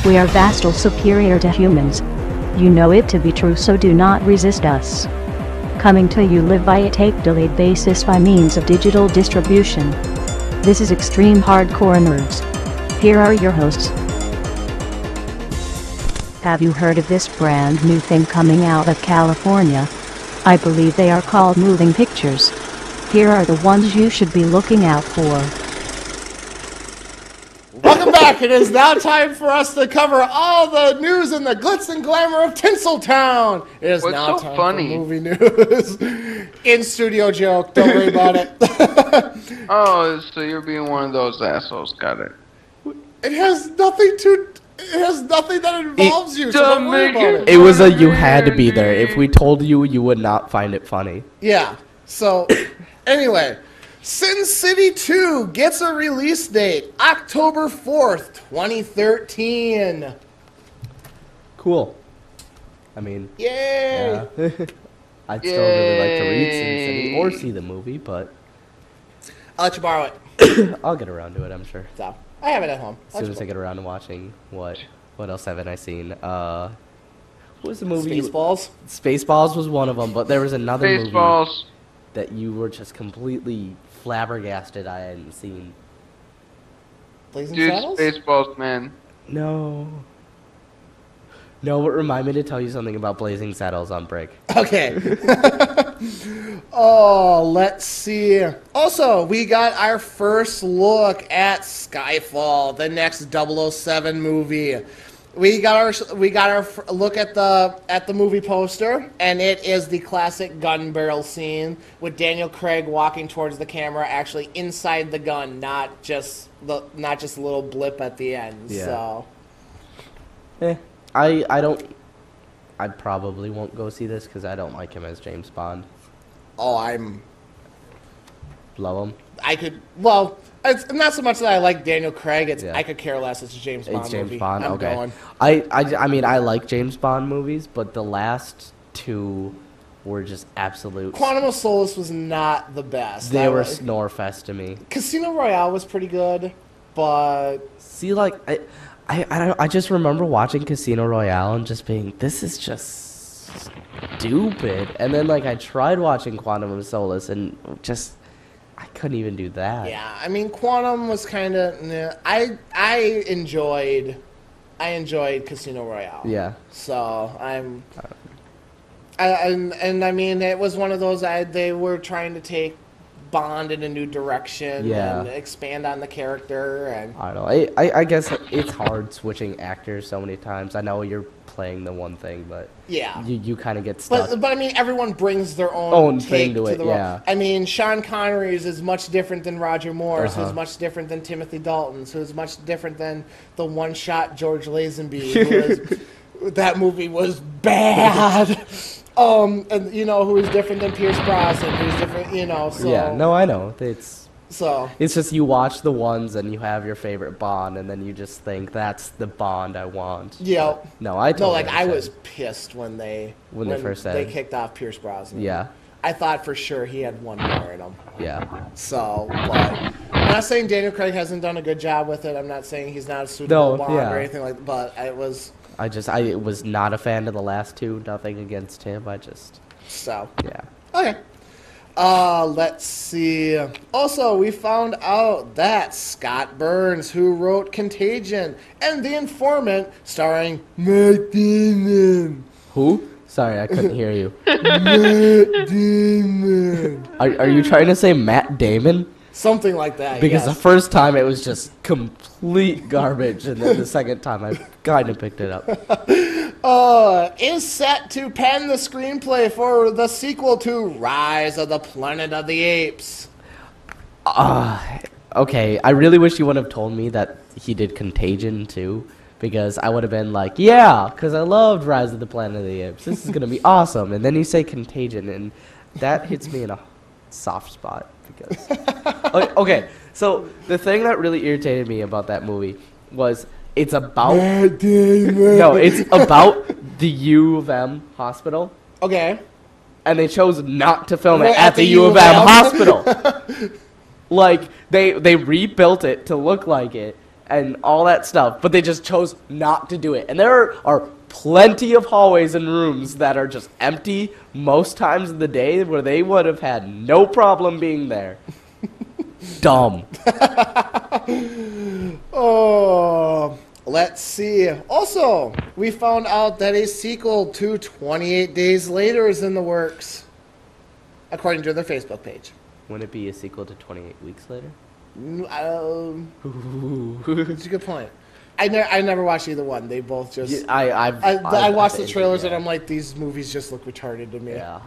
We are vastly superior to humans. You know it to be true, so do not resist us. Coming to you live by a tape-delayed basis by means of digital distribution. This is Extreme Hardcore Nerds. Here are your hosts. Have you heard of this brand new thing coming out of California? I believe they are called moving pictures. Here are the ones you should be looking out for. Welcome back. It is now time for us to cover all the news and the glitz and glamour of Tinseltown. It is now time for movie news. In-studio joke. Don't worry about it. Oh, so you're being one of those assholes. Got it. It has nothing that involves you, so don't worry about it. It was you had to be there. If we told you, you would not find it funny. Yeah. So, anyway, Sin City 2 gets a release date, October 4th, 2013. Cool. I mean, yay! Yeah. I'd still really like to read Sin City or see the movie, but I'll let you borrow it. I'll get around to it, I'm sure. So, I have it at home. As soon as I get around to watching what else haven't I seen? What was the movie? Spaceballs? Spaceballs was one of them, but there was another movie Spaceballs that you were just completely flabbergasted I hadn't seen. Blazing Dude, Saddles? Spaceballs, man. No, but remind me to tell you something about Blazing Saddles on break. Okay. Oh, let's see. Also, we got our first look at Skyfall, the next 007 movie. We got our look at the movie poster, and it is the classic gun barrel scene with Daniel Craig walking towards the camera, actually inside the gun, not just a little blip at the end. Yeah. So, I probably won't go see this because I don't like him as James Bond. oh, I'm. Love him. It's not so much that I like Daniel Craig. It's Yeah. I could care less. It's a James Bond It's James movie. Bond. I'm Okay. going. I mean I like James Bond movies, but the last two were just absolute. Quantum of Solace was not the best. They were snore fest to me. Casino Royale was pretty good, but See, like I just remember watching Casino Royale and just being, this is just stupid. And then like I tried watching Quantum of Solace and just I couldn't even do that. yeah, I mean Quantum was kind of. I enjoyed Casino Royale. Yeah. So and I mean it was one of those they were trying to take Bond in a new direction and expand on the character, and I don't know. I guess it's hard switching actors so many times. I know you're playing the one thing, but yeah, you kind of get stuck. But I mean, everyone brings their own take thing to it. the role. I mean, Sean Connery's is much different than Roger Moore's, who's much different than Timothy Dalton's, who's much different than the one-shot George Lazenby. That movie was bad. And who is different than Pierce Brosnan, who's different, so. Yeah, no, I know. It's just you watch the ones and you have your favorite Bond, and then you just think that's the Bond I want. Yeah. But no, I totally I was pissed when they first said they kicked off Pierce Brosnan. Yeah. I thought for sure he had one more in him. Yeah. So, but I'm not saying Daniel Craig hasn't done a good job with it. I'm not saying he's not a suitable Bond or anything like that, but it was. I was not a fan of the last two. Nothing against him. So. Yeah. Okay. Let's see. Also, we found out that Scott Burns, who wrote Contagion and The Informant, starring Matt Damon. Who? Sorry, I couldn't hear you. Matt Damon. Are you trying to say Matt Damon? Something like that, Because the first time it was just complete garbage, and then the second time I kind of picked it up. Is set to pen the screenplay for the sequel to Rise of the Planet of the Apes. Okay, I really wish you would have told me that he did Contagion too, because I would have been like, yeah, because I loved Rise of the Planet of the Apes. This is going to be awesome. And then you say Contagion, and that hits me in a soft spot. Because okay, so the thing that really irritated me about that movie was it's about it's about the U of M hospital. Okay. And they chose not to film it at the U of M hospital. Like, they rebuilt it to look like it and all that stuff, but they just chose not to do it. And there are plenty of hallways and rooms that are just empty most times of the day where they would have had no problem being there. Dumb. Oh, let's see. Also, we found out that a sequel to 28 Days Later is in the works, according to their Facebook page. Wouldn't it be a sequel to 28 Weeks Later? That's a good point. I never watched either one. They both just... I watched the trailers and I'm like, these movies just look retarded to me. Yeah.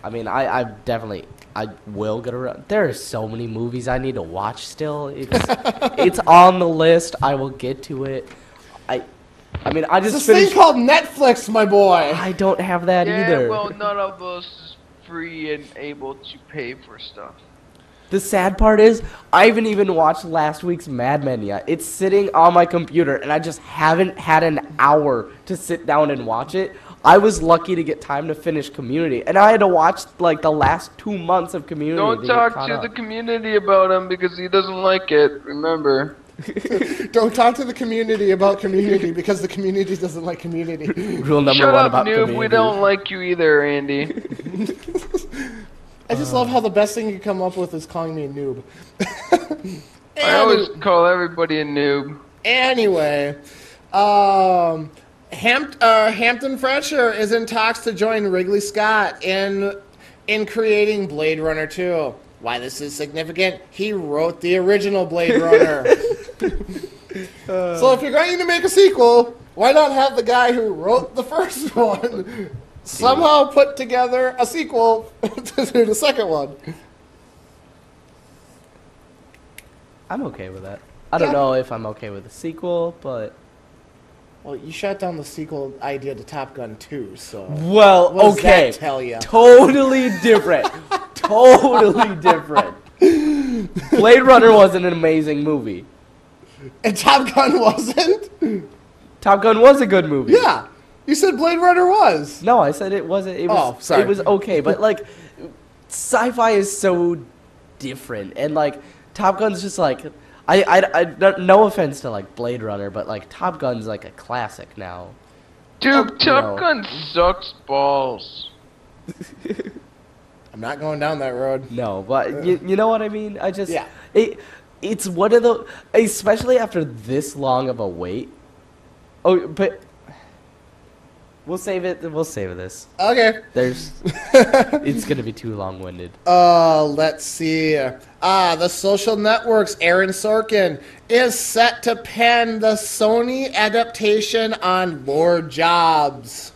I mean, I definitely... I will get around. There are so many movies I need to watch still. It's on the list. I will get to it. I mean, I just It's this thing called Netflix, my boy. I don't have that either. Yeah, well, none of us is free and able to pay for stuff. The sad part is, I haven't even watched last week's Mad Men yet. It's sitting on my computer, and I just haven't had an hour to sit down and watch it. I was lucky to get time to finish Community, and I had to watch like the last 2 months of Community. Don't talk to the community about him because he doesn't like it. Remember. Don't talk to the community about Community because the community doesn't like Community. Rule number Shut one up, about noob. Community. We don't like you either, Andy. I just love how the best thing you come up with is calling me a noob. I always call everybody a noob. Anyway, Hampton Fletcher is in talks to join Ridley Scott in creating Blade Runner 2. Why this is significant? He wrote the original Blade Runner. So if you're going to make a sequel, why not have the guy who wrote the first one somehow put together a sequel to the second one? I'm okay with that. I don't know if I'm okay with the sequel, but... Well, you shut down the sequel idea to Top Gun 2, so... Well, what does okay. that tell ya? Totally different. Totally different. Blade Runner was an amazing movie. And Top Gun wasn't? Top Gun was a good movie. Yeah. You said Blade Runner was. No, I said it wasn't. It was, sorry. It was okay, but like, sci-fi is so different, and like, Top Gun's just like, no offense to like Blade Runner, but like Top Gun's like a classic now. Dude, Top Gun sucks balls. I'm not going down that road. No, but you know what I mean? I just, yeah. It's one of the, especially after this long of a wait. Oh, but we'll save it. We'll save this. Okay. It's gonna be too long-winded. Let's see. The Social Network's Aaron Sorkin is set to pen the Sony adaptation on Lord Jobs,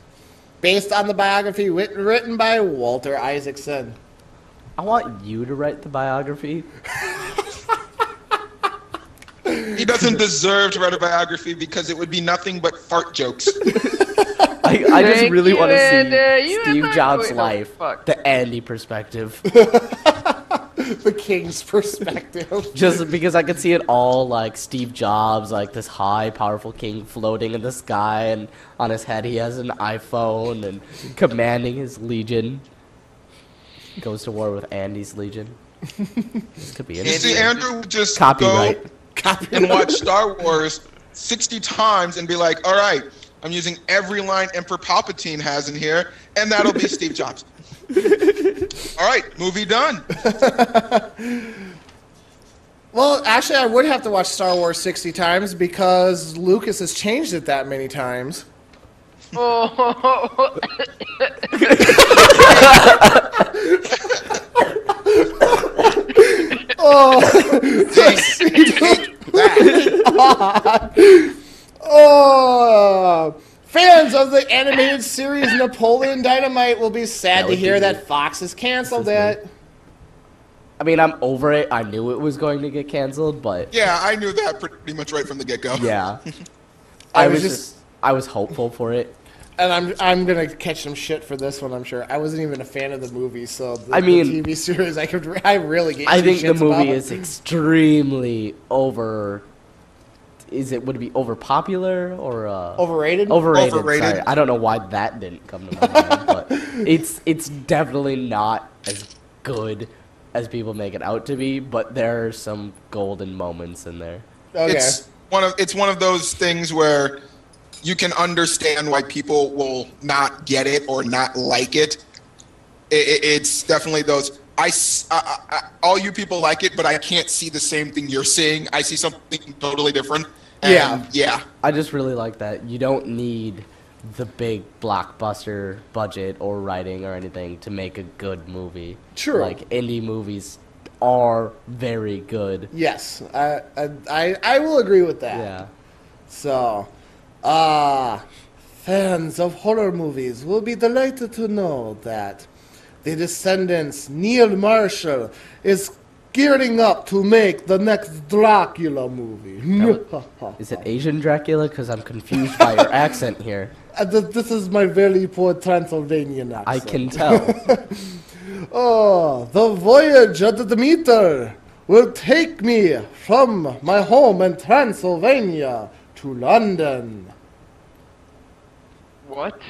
based on the biography written by Walter Isaacson. I want you to write the biography. He doesn't deserve to write a biography because it would be nothing but fart jokes. I just really want to see Steve Jobs' no, life, the Andy perspective. The king's perspective. Just because I could see it all, like Steve Jobs, like this high, powerful king floating in the sky, and on his head he has an iPhone and commanding his legion. Goes to war with Andy's legion. This could be You interesting. see, Andrew would just Copyright. go and watch Star Wars 60 times and be like, all right, I'm using every line Emperor Palpatine has in here, and that'll be Steve Jobs. All right, movie done. Well, actually, I would have to watch Star Wars 60 times because Lucas has changed it that many times. Oh. Fans of the animated series Napoleon Dynamite will be sad to hear that Fox has canceled it. I mean, I'm over it. I knew it was going to get canceled, but Yeah, I knew that pretty much right from the get-go. yeah. I I was was I was hopeful for it. And I'm gonna catch some shit for this one, I'm sure. I wasn't even a fan of the movie, so the TV series I really get. I think the shits movie about. is extremely over. Would it be over popular or Overrated? Overrated. Overrated. Sorry. I don't know why that didn't come to my mind, but it's definitely not as good as people make it out to be, but there are some golden moments in there. Okay. It's one of those things where you can understand why people will not get it or not like it. It's definitely those. All you people like it, but I can't see the same thing you're seeing. I see something totally different. And yeah. I just really like that. You don't need the big blockbuster budget or writing or anything to make a good movie. True. Like, indie movies are very good. Yes, I will agree with that. Yeah. So, fans of horror movies will be delighted to know that the Descendants' Neil Marshall is gearing up to make the next Dracula movie. Is it Asian Dracula? Because I'm confused by your accent here. This is my very poor Transylvanian accent. I can tell. Oh, the voyage of the Demeter will take me from my home in Transylvania to London. What?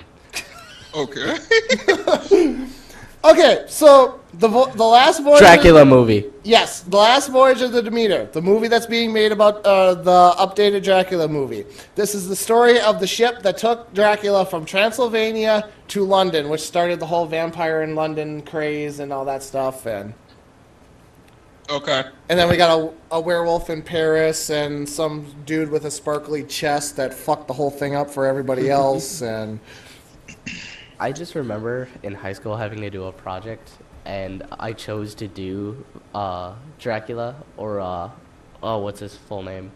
Okay. Okay, so the last voyage... Dracula movie. Yes, The Last Voyage of the Demeter, the movie that's being made about the updated Dracula movie. This is the story of the ship that took Dracula from Transylvania to London, which started the whole vampire in London craze and all that stuff. And then we got a werewolf in Paris and some dude with a sparkly chest that fucked the whole thing up for everybody else. And I just remember in high school having to do a project, and I chose to do Dracula, or what's his full name?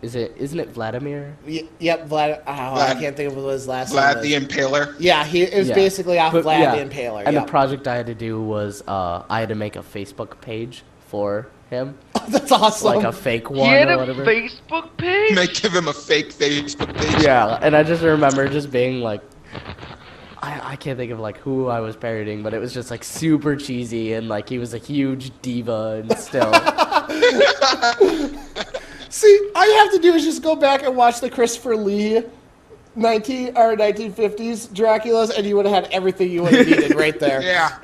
Isn't it Vladimir? Yep, Vlad. I can't think of what his last name. Vlad the Impaler. Yeah, it was basically off But, Vlad yeah. the Impaler. And yep. the project I had to do was I had to make a Facebook page for him, That's awesome. like a fake He one had or a whatever. Facebook page? Give him a fake Facebook page. Yeah, and I just remember just being like, I can't think of like who I was parodying, but it was just like super cheesy, and like he was a huge diva and still. See, all you have to do is just go back and watch the Christopher Lee 1950s Draculas, and you would have had everything you would have needed right there. Yeah.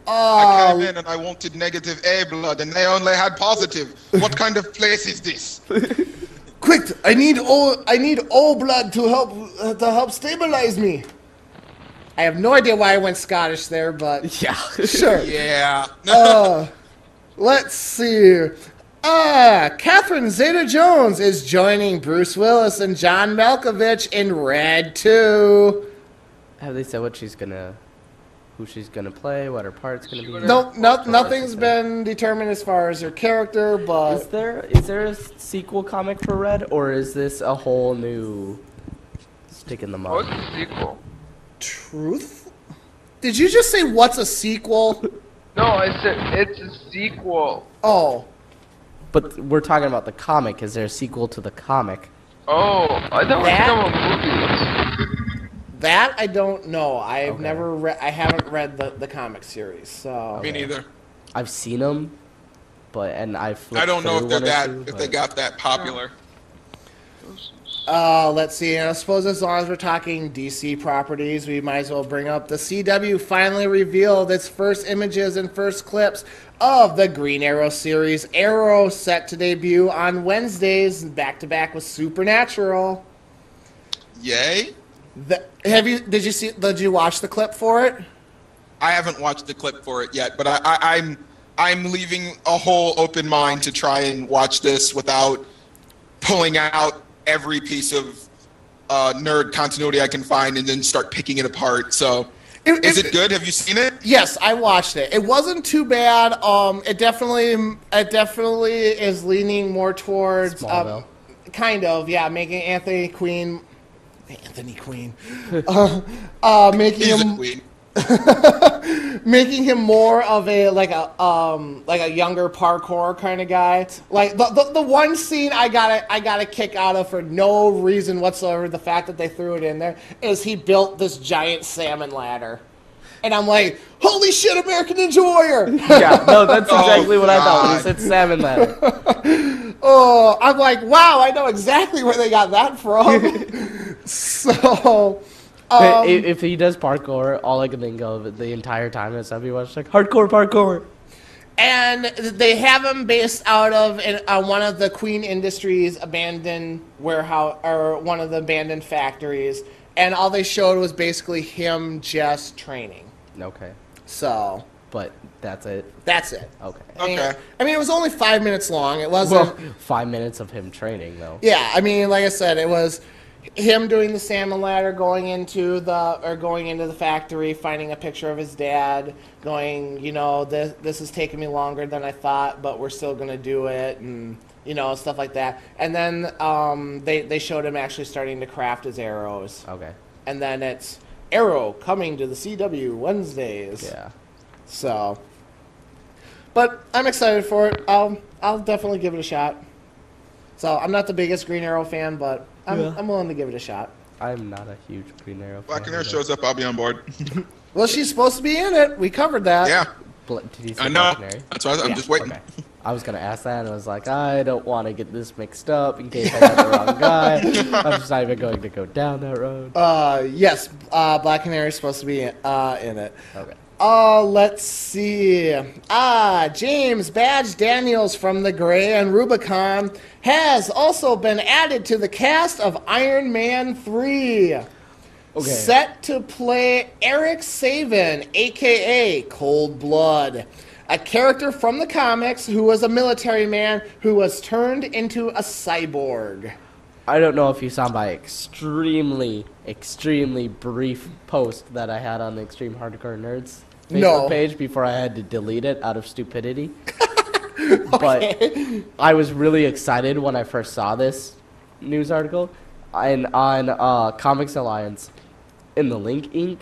I came in and I wanted negative A blood, and they only had positive. What kind of place is this? Quick! I need O blood to help stabilize me. I have no idea why I went Scottish there, but Yeah. sure. Yeah. Let's see. Catherine Zeta-Jones is joining Bruce Willis and John Malkovich in Red 2. Have they said who she's gonna play, what her part's gonna be? Nothing's been determined as far as her character, but Is there a sequel comic for Red, or is this a whole new stick in the mud? What's the sequel? truth? Did you just say what's a sequel? No, I said it's a sequel. Oh. But we're talking about the comic. Is there a sequel to the comic? Oh, I thought we were talking about movies. That I don't know. I've never read. I haven't read the comic series. So Me neither. I've seen them, and I've flipped I don't know if through they're one or two, if they got that popular. let's see. And I suppose as long as we're talking DC properties, we might as well bring up the CW finally revealed its first images and first clips of the Green Arrow series. Arrow set to debut on Wednesdays, back to back with Supernatural. Yay! Did you watch the clip for it? I haven't watched the clip for it yet, but I'm leaving a whole open mind to try and watch this without pulling out every piece of nerd continuity I can find and then start picking it apart. So, is it good? Have you seen it? Yes, I watched it. It wasn't too bad. It definitely is leaning more towards Smallville. Kind of, yeah, making Anthony Quinn, making He's him a queen. making him more of a younger parkour kind of guy. Like the one scene I got a kick out of for no reason whatsoever, the fact that they threw it in there, is he built this giant salmon ladder. And I'm like, holy shit, American Ninja Warrior! Yeah, no, that's exactly what I thought when God. you said salmon ladder. Oh, I'm like, wow, I know exactly where they got that from. So, If he does parkour, all I can think of the entire time is everyone's like hardcore parkour. And they have him based out of one of the Queen Industries abandoned warehouse, or one of the abandoned factories. And all they showed was basically him just training. Okay. So. But that's it? That's it. Okay. I mean, it was only 5 minutes long. It wasn't... Well, 5 minutes of him training, though. Yeah, I mean, like I said, it was him doing the salmon ladder, going into the factory, finding a picture of his dad, going, this is taking me longer than I thought, but we're still going to do it, and, stuff like that. And then they showed him actually starting to craft his arrows. Okay. And then it's Arrow coming to the CW Wednesdays. Yeah. So, but I'm excited for it. I'll definitely give it a shot. So I'm not the biggest Green Arrow fan, but I'm willing to give it a shot. I'm not a huge Green Arrow fan. Black Arrow shows up, I'll be on board. Well, she's supposed to be in it. We covered that. Yeah. Did you say I know. Black Canary? That's why I'm just waiting. Okay. I was gonna ask that, and I was like, I don't want to get this mixed up in case I got the wrong guy. I'm just not even going to go down that road. Yes, Black Canary is supposed to be in it. Okay. Let's see. James Badge Daniels from The Gray and Rubicon has also been added to the cast of Iron Man 3. Okay. Set to play Eric Savan, a.k.a. Cold Blood, a character from the comics who was a military man who was turned into a cyborg. I don't know if you saw my extremely brief post that I had on the Extreme Hardcore Nerds Facebook page before I had to delete it out of stupidity. But I was really excited when I first saw this news article. And on Comics Alliance, in the Link Inc.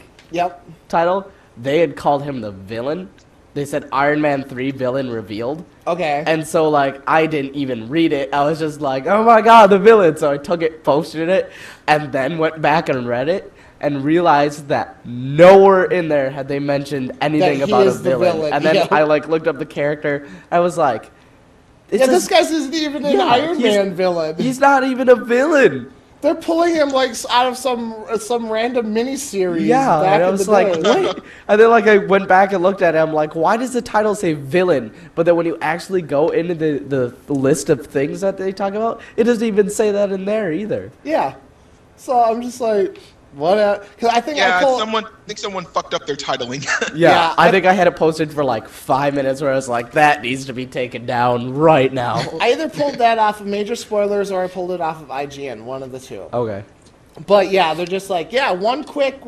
title, they had called him the villain. They said Iron Man 3 villain revealed. Okay. And so, I didn't even read it. I was just like, oh my god, the villain. So I took it, posted it, and then went back and read it and realized that nowhere in there had they mentioned anything about a villain. And then I, looked up the character. I was like... this guy's isn't even an Iron Man villain. He's not even a villain. They're pulling him out of some random miniseries. Yeah, back and I in was the like, day. wait. And then I went back and looked at it. I'm like, why does the title say villain? But then when you actually go into the list of things that they talk about, it doesn't even say that in there either. Yeah. So I'm just like, what? Because I think someone fucked up their titling. Yeah, I think I had it posted for 5 minutes where I was like, that needs to be taken down right now. I either pulled that off of Major Spoilers or I pulled it off of IGN, one of the two. Okay. But yeah, they're just like, one quick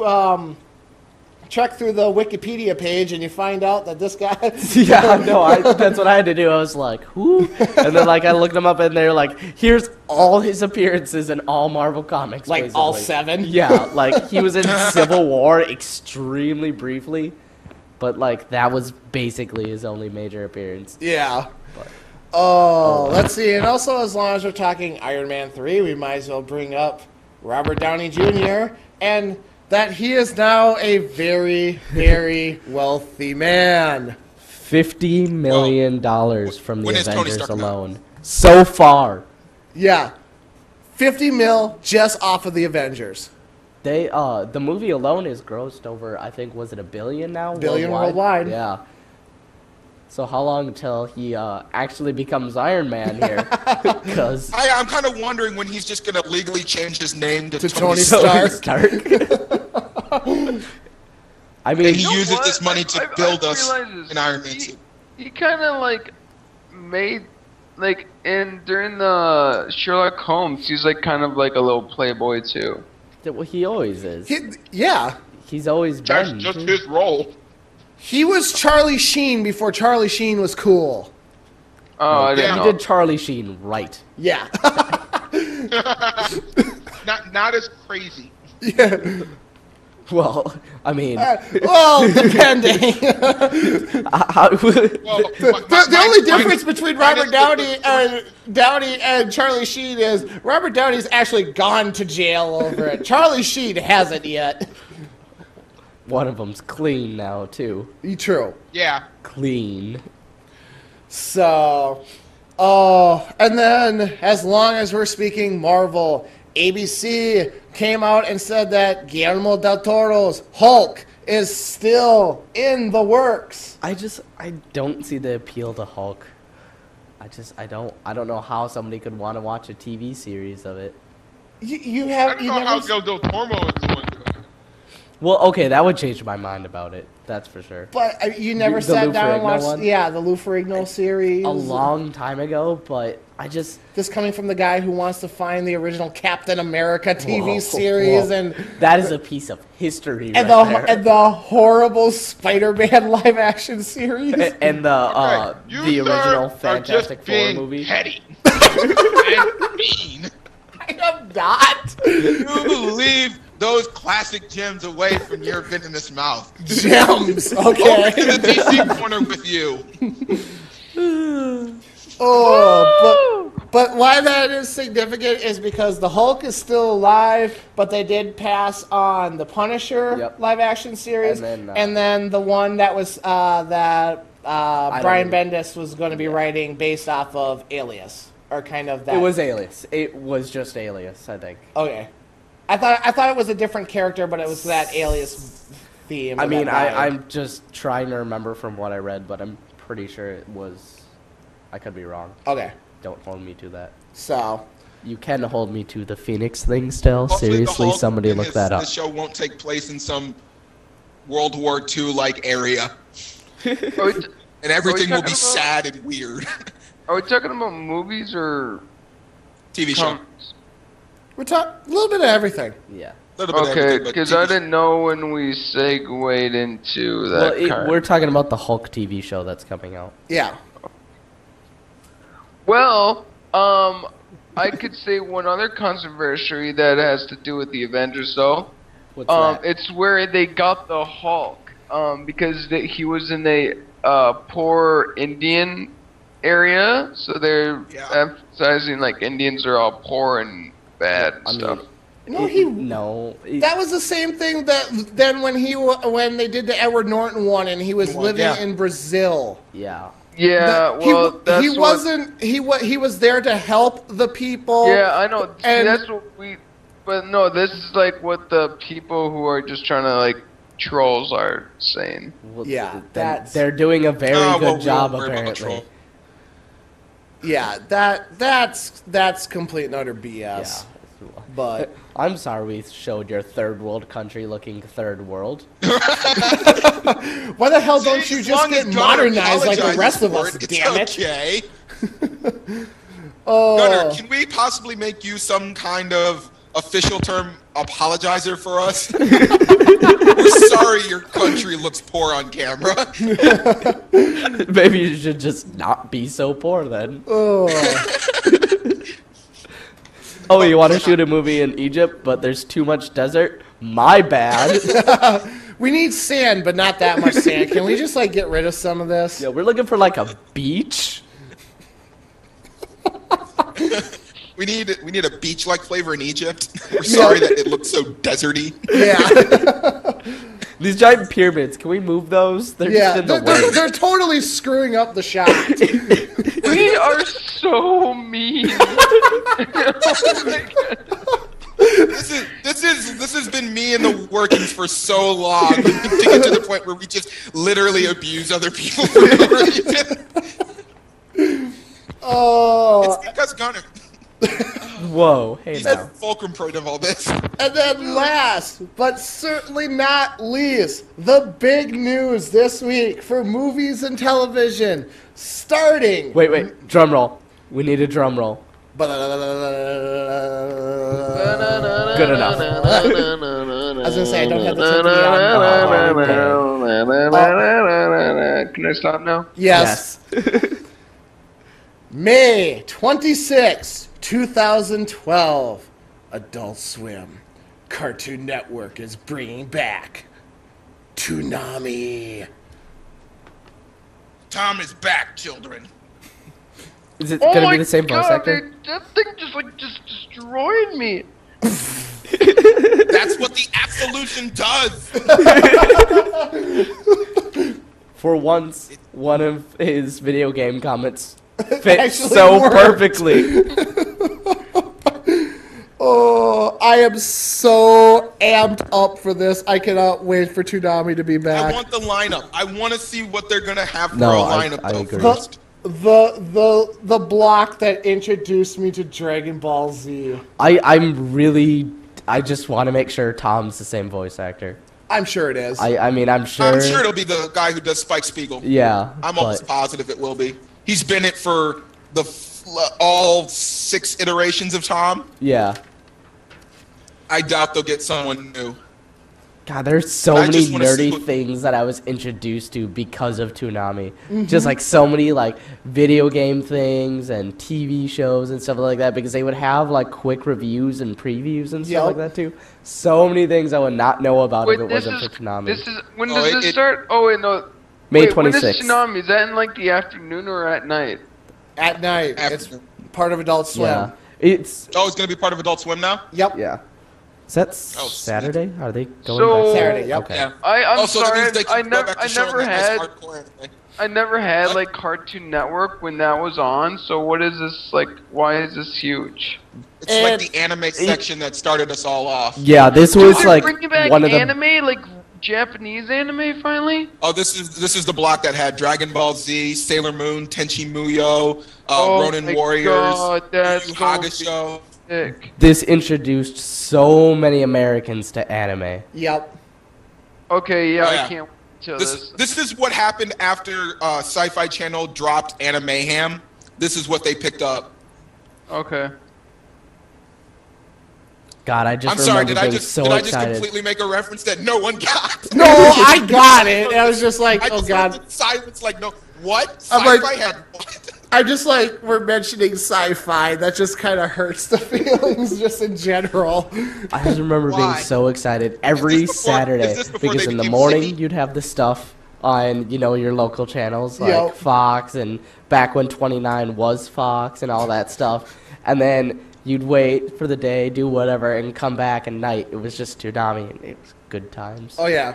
check through the Wikipedia page and you find out that this guy... Yeah, no, that's what I had to do. I was like, who? And then I looked him up and they're like, here's all his appearances in all Marvel comics. Basically. All 7? Yeah, he was in Civil War extremely briefly, but that was basically his only major appearance. Yeah. But, let's see. And also, as long as we're talking Iron Man 3, we might as well bring up Robert Downey Jr. and that he is now a very, very wealthy man. $50 million from the Avengers alone. So far. Yeah. 50 mil just off of the Avengers. The movie alone is grossed over, I think, was it $1 billion now? $1 billion worldwide. Yeah. So how long until he actually becomes Iron Man here? Because I'm kind of wondering when he's just going to legally change his name to Tony Stark. I mean, and he uses this money to build us an Iron Man suit. He kind of made during the Sherlock Holmes, he's kind of a little playboy too. Well, he always is. He's always That's been. just his role. He was Charlie Sheen before Charlie Sheen was cool. Oh, I didn't know. He did Charlie Sheen right. Yeah. not as crazy. Yeah. Well, I mean... depending. The only difference between Robert Downey and Charlie Sheen is Robert Downey's actually gone to jail over it. Charlie Sheen hasn't yet. One of them's clean now, too. True. Yeah. Clean. So... and then, as long as we're speaking Marvel... ABC came out and said that Guillermo del Toro's Hulk is still in the works. I don't see the appeal to Hulk. I don't know how somebody could want to watch a TV series of it. You I don't know how Del Toro is going to. Well, okay, that would change my mind about it. That's for sure. But you never The sat Lou down and Ferrigno watched, one? the Lou Ferrigno series. A long time ago, but I just... This coming from the guy who wants to find the original Captain America TV Whoa, series whoa. and That is a piece of history and right there. the horrible Spider-Man live action series. And the You, original sir, Fantastic are just Four being movie. petty and mean. I am not. You leave those classic gems away from your venomous mouth. Gems. Over Okay. to the DC corner with you. But why that is significant is because the Hulk is still alive, but they did pass on the Punisher Yep. live action series, And then the one that was Brian don't even- Bendis was going to be writing based off of Alias, or kind of that. It was Alias. It was just Alias, I think. Okay. I thought it was a different character, but it was that Alias theme. I of mean, that guy. I'm just trying to remember from what I read, but I'm pretty sure it was... I could be wrong. Okay. Don't hold me to that. So... You can hold me to the Phoenix thing still. Hopefully the Seriously, Hulk somebody in look that up. The show won't take place in some World War II-like area. And everything will be sad and weird. Are we talking about movies or TV show. We're talking a little bit of everything. Yeah. Little bit of Okay, everything, but because TV I didn't know when we segued into that. Well, we're talking about the Hulk TV show that's coming out. Yeah. Well, I could say one other controversy that has to do with the Avengers, though. What's that? It's where they got the Hulk, because he was in a poor Indian area, so they're emphasizing like Indians are all poor and bad and stuff. No, that was the same thing that then when they did the Edward Norton one and he was living in Brazil. Yeah. Yeah, he was there to help the people. Yeah, I know. See, And that's what but no, this is like what the people who are just trying to like trolls are saying. Well, yeah, they're doing a very good job apparently. Yeah, that's complete and utter BS. Yeah. But I'm sorry we showed your third world country looking third world. Why the hell don't you just get modernized like the rest of us, damn it? Okay. Gunnar, can we possibly make you some kind of official term apologizer for us? We're sorry your country looks poor on camera. Maybe you should just not be so poor then. Oh, you want to shoot a movie in Egypt, but there's too much desert? My bad. We need sand, but not that much sand. Can we just like get rid of some of this? Yeah, we're looking for like a beach. We need a beach-like flavor in Egypt. We're sorry that it looks so deserty. Yeah. These giant pyramids, can we move those? They're just in the way. They're totally screwing up the shot. We are so mean. This has been me in the workings for so long to get to the point where we just literally abuse other people for no reason. Oh. It's because Gunnar. Whoa, hey He's now. the fulcrum point of all this. And then last, but certainly not least, the big news this week for movies and television, starting... Wait, drum roll. We need a drum roll. Good enough. I was going to say, I don't have the timpani on. Can I stop now? Yes. May 26, 2012, Adult Swim. Cartoon Network is bringing back Toonami. Tom is back, children. Is it gonna be the same voice actor? That thing just destroyed me. That's what the absolution does. For once, one of his video game comments fit Actually so worked. perfectly. Oh, I am so amped up for this. I cannot wait for Toonami to be back. I want the lineup. I want to see what they're gonna have for No, a I lineup agree. first. The block that introduced me to Dragon Ball Z. I just want to make sure Tom's the same voice actor. I'm sure it is. I mean, I'm sure. I'm sure it'll be the guy who does Spike Spiegel. Yeah. I'm almost positive it will be. He's been it for all 6 iterations of Tom. Yeah. I doubt they'll get someone new. God, there's so I many just wanna see nerdy what- things that I was introduced to because of Toonami. Just like so many like video game things and TV shows and stuff like that because they would have like quick reviews and previews and stuff like that too. So many things I would not know about if it wasn't for Toonami. When does this start? Oh wait, no. May Wait, when is 26th. Toonami? Is that in like the afternoon or at night? At night. It's part of Adult Swim. Yeah. It's It's gonna be part of Adult Swim now. Yep. yeah. Is that sweet. Saturday? Are they going So- back? Saturday, yep. Okay. Yeah. I'm Also, that sorry. means they can go back to showing that nice hardcore anime. I never had What? like Cartoon Network when that was on. So what is this like? Why is this huge? It's like the anime section that started us all off. Yeah, this was They're like bringing back one of the anime, like Japanese anime, finally. Oh, this is the block that had Dragon Ball Z, Sailor Moon, Tenchi Muyo, Ronin my Warriors, God, that's Yu so Hakusho. sick. this introduced so many Americans to anime. Yep. Okay, yeah, Oh, yeah. I can't wait till This is what happened after Sci-Fi Channel dropped Anime Ham. This is what they picked up. Okay. God, I just I'm sorry, remember did I being just so did I just excited. completely make a reference that no one got? No, I got it. And I was just like, I oh just god. heard the silence like no what? I'm like- Sci-Fi had what? I'm just like, we're mentioning sci-fi. That just kind of hurts the feelings just in general. I just remember being Why? so excited every before- Saturday is this before because they in the became morning city? you'd have the stuff on your local channels like Yep. Fox and back when 29 was Fox and all that stuff, and then you'd wait for the day, do whatever, and come back at night. It was just Toonami, and it was good times. Oh yeah.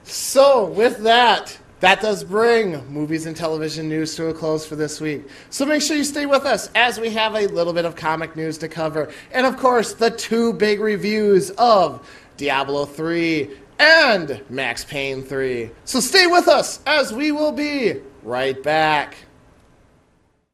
So with that does bring movies and television news to a close for this week. So make sure you stay with us as we have a little bit of comic news to cover. And of course, the 2 big reviews of Diablo 3 and Max Payne 3. So stay with us as we will be right back.